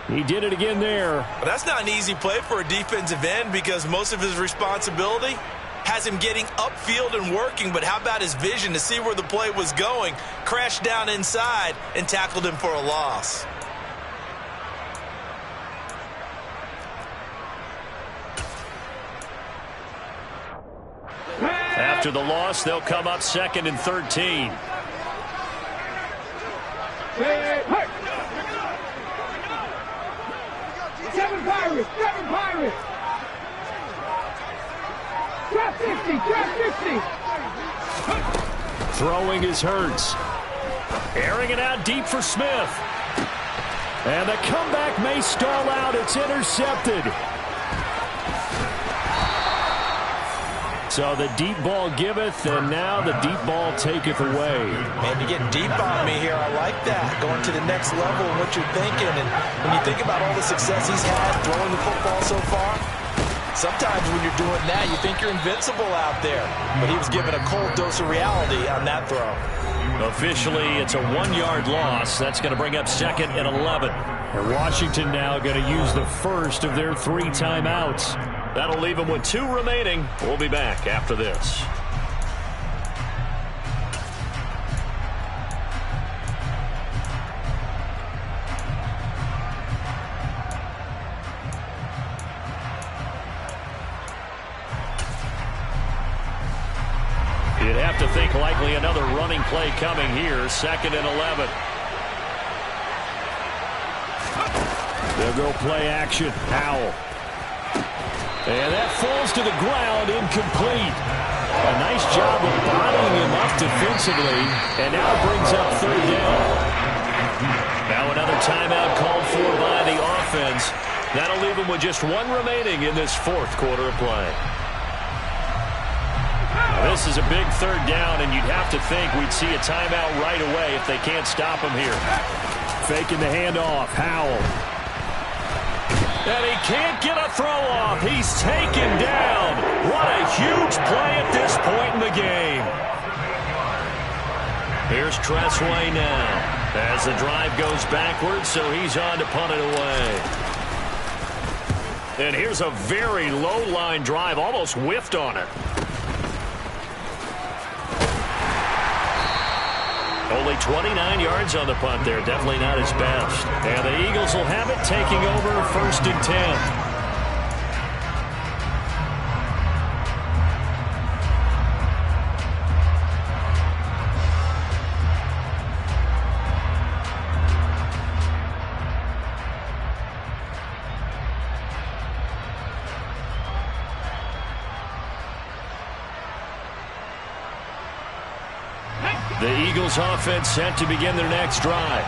He did it again there. But that's not an easy play for a defensive end because most of his responsibility has him getting upfield and working, but how about his vision to see where the play was going, crashed down inside, and tackled him for a loss. After the loss, they'll come up 2nd and 13. Seven Pirates. Drop 50. Throwing is Hurts. Airing it out deep for Smith. And the comeback may stall out. It's intercepted. So the deep ball giveth, and now the deep ball taketh away. Man, you're getting deep on me here. I like that. Going to the next level of what you're thinking. And when you think about all the success he's had throwing the football so far, sometimes when you're doing that, you think you're invincible out there. But he was given a cold dose of reality on that throw. Officially, it's a 1-yard loss. That's going to bring up 2nd and 11. And Washington now going to use the first of their 3 timeouts. That'll leave them with 2 remaining. We'll be back after this. You'd have to think likely another running play coming here. 2nd and 11. They'll go play action. Howell. And that falls to the ground, incomplete. A nice job of bodying him up defensively, and now brings up 3rd down. Now another timeout called for by the offense. That'll leave them with just 1 remaining in this 4th quarter of play. Now, this is a big 3rd down, and you'd have to think we'd see a timeout right away if they can't stop him here. Faking the handoff, Howell. And he can't get a throw off. He's taken down. What a huge play at this point in the game. Here's Tressway now as the drive goes backwards, so he's on to punt it away. And here's a very low line drive, almost whiffed on it. Only 29 yards on the punt there. Definitely not his best. And the Eagles will have it, taking over 1st and 10. The Eagles offense set to begin their next drive.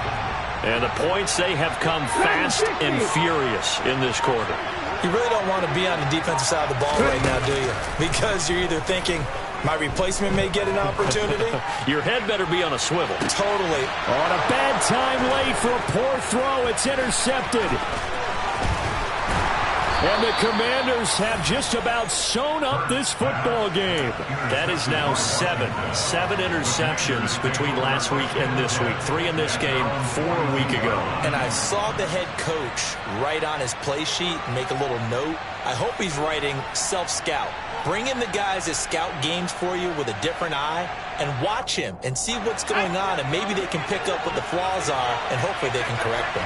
And the points, they have come fast and furious in this quarter. You really don't want to be on the defensive side of the ball right now, do you? Because you're either thinking, my replacement may get an opportunity. Your head better be on a swivel. Totally. On a bad time late for a poor throw. It's intercepted. And the Commanders have just about sewn up this football game. That is now 7 interceptions between last week and this week. 3 in this game, 4 a week ago. And I saw the head coach write on his play sheet, make a little note. I hope he's writing self-scout. Bring in the guys that scout games for you with a different eye and watch him and see what's going on, and maybe they can pick up what the flaws are, and hopefully they can correct them.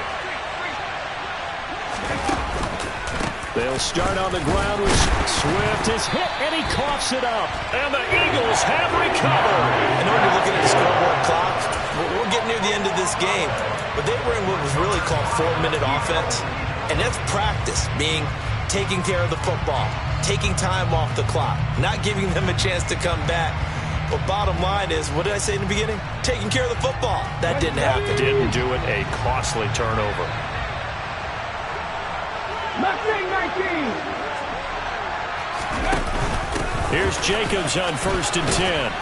They'll start on the ground with Swift is hit, and he coughs it up. And the Eagles have recovered. I know you're looking at the scoreboard clock. We're getting near the end of this game. But they were in what was really called 4-minute offense. And that's practice, meaning taking care of the football, taking time off the clock, not giving them a chance to come back. But bottom line is, what did I say in the beginning? Taking care of the football. That didn't happen. Didn't do it. A costly turnover. Here's Jacobs on 1st and 10.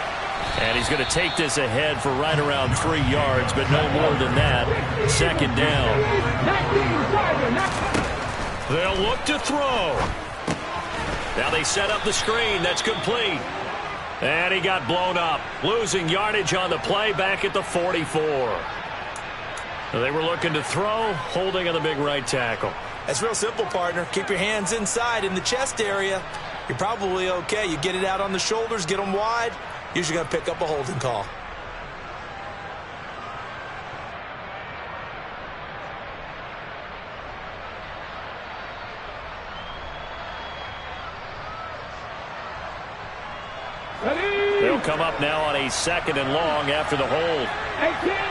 And he's going to take this ahead for right around 3 yards, but no more than that. 2nd down. They'll look to throw. Now they set up the screen. That's complete. And he got blown up. Losing yardage on the play back at the 44. They were looking to throw, holding on the big right tackle. That's real simple, partner. Keep your hands inside in the chest area. You're probably okay. You get it out on the shoulders, get them wide. Usually going to pick up a holding call. They'll come up now on a 2nd and long after the hold. 18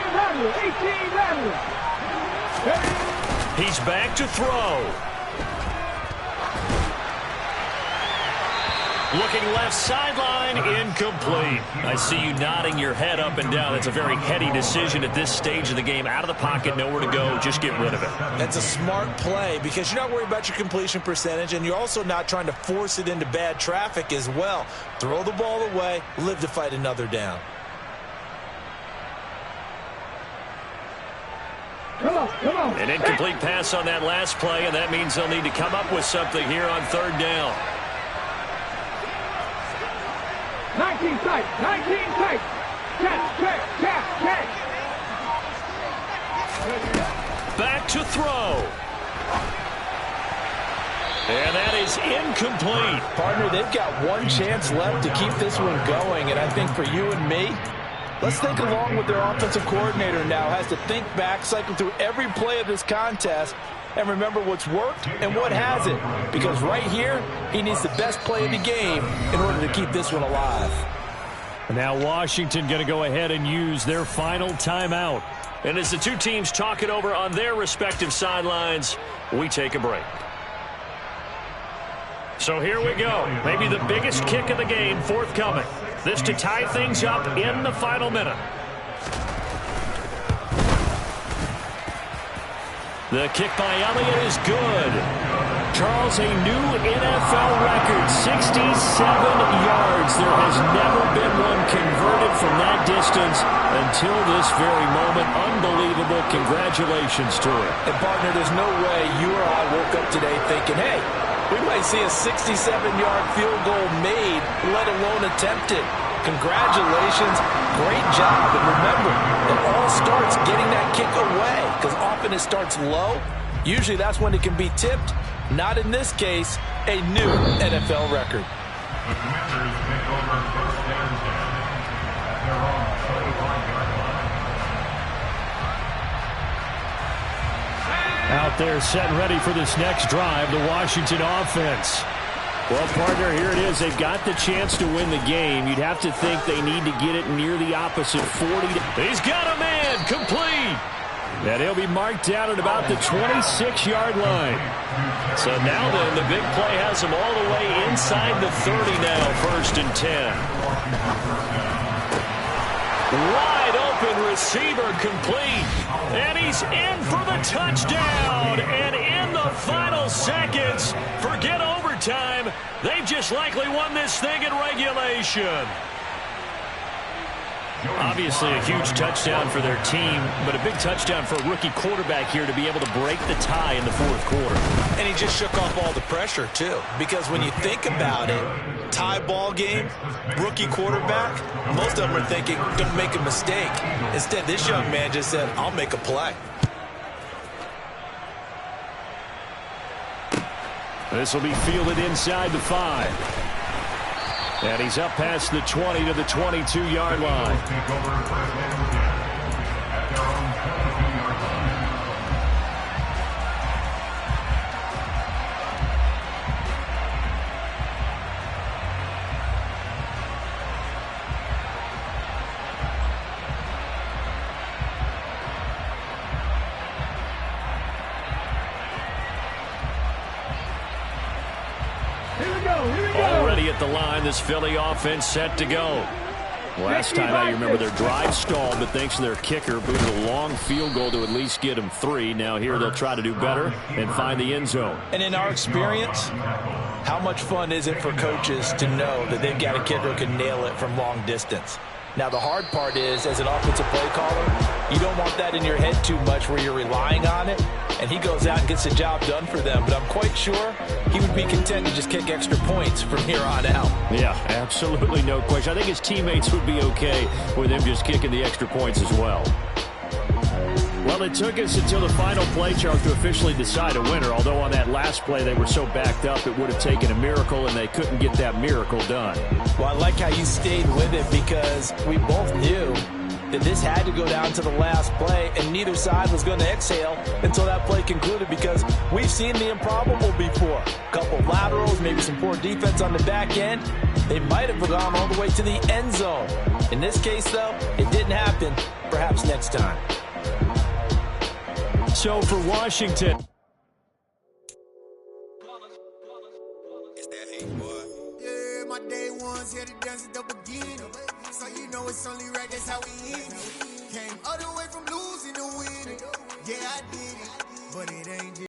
He's back to throw. Looking left sideline, incomplete. I see you nodding your head up and down. That's a very heady decision at this stage of the game. Out of the pocket, nowhere to go. Just get rid of it. That's a smart play because you're not worried about your completion percentage, and you're also not trying to force it into bad traffic as well. Throw the ball away, live to fight another down. Come on. An incomplete pass on that last play, and that means they'll need to come up with something here on 3rd down. 19 tight. Catch. Back to throw. And that is incomplete. Partner, they've got one chance left to keep this one going, and I think for you and me, let's think along with their offensive coordinator now. Has to think back, cycle through every play of this contest, and remember what's worked and what hasn't. Because right here, he needs the best play of the game in order to keep this one alive. Now Washington going to go ahead and use their final timeout. And as the two teams talk it over on their respective sidelines, we take a break. So here we go. Maybe the biggest kick of the game forthcoming. This to tie things up in the final minute. The kick by Elliott is good. Charles, a new NFL record, 67 yards. There has never been one converted from that distance until this very moment. Unbelievable. Congratulations to him. And, partner, there's no way you or I woke up today thinking, hey, we might see a 67-yard field goal made, let alone attempted. Congratulations. Great job. And remember, it all starts getting that kick away, because often it starts low. Usually that's when it can be tipped. Not in this case, a new NFL record. The Commanders take over first and 10 at their own 25-yard line. Out there set and ready for this next drive, the Washington offense. Well, partner, here it is. They've got the chance to win the game. You'd have to think they need to get it near the opposite 40. He's got a man, complete. And he'll be marked down at about the 26-yard line. So now then, the big play has him all the way inside the 30 now, first and 10. Wide open receiver, complete. And he's in for the touchdown. And in the final seconds, forget overtime. They've just likely won this thing in regulation. Obviously a huge touchdown for their team, but a big touchdown for a rookie quarterback here to be able to break the tie in the fourth quarter. And he just shook off all the pressure, too. Because when you think about it, tie ball game, rookie quarterback, most of them are thinking, don't make a mistake. Instead, this young man just said, I'll make a play. This will be fielded inside the 5. And he's up past the 20 to the 22-yard line. Take over first and 10 at their own 22-yard line. Already at the line, this Philly offense set to go. Last time out, you remember their drive stalled, but thanks to their kicker, booted a long field goal to at least get them 3. Now here they'll try to do better and find the end zone. And in our experience, how much fun is it for coaches to know that they've got a kicker who can nail it from long distance? Now, the hard part is, as an offensive play caller, you don't want that in your head too much where you're relying on it, and he goes out and gets the job done for them. But I'm quite sure he would be content to just kick extra points from here on out. Yeah, absolutely no question. I think his teammates would be okay with him just kicking the extra points as well. Well, it took us until the final play, Charles, to officially decide a winner, although on that last play they were so backed up it would have taken a miracle, and they couldn't get that miracle done. Well, I like how you stayed with it, because we both knew that this had to go down to the last play, and neither side was going to exhale until that play concluded, because we've seen the improbable before. A couple of laterals, maybe some poor defense on the back end. They might have gone all the way to the end zone. In this case, though, it didn't happen. Perhaps next time. So for Washington. It's that hate, boy. Yeah, my day ones here to dance at the beginning. So you know it's only right, that's how we end it. Came all the way from losing to winning. Yeah, I did it, but it ain't just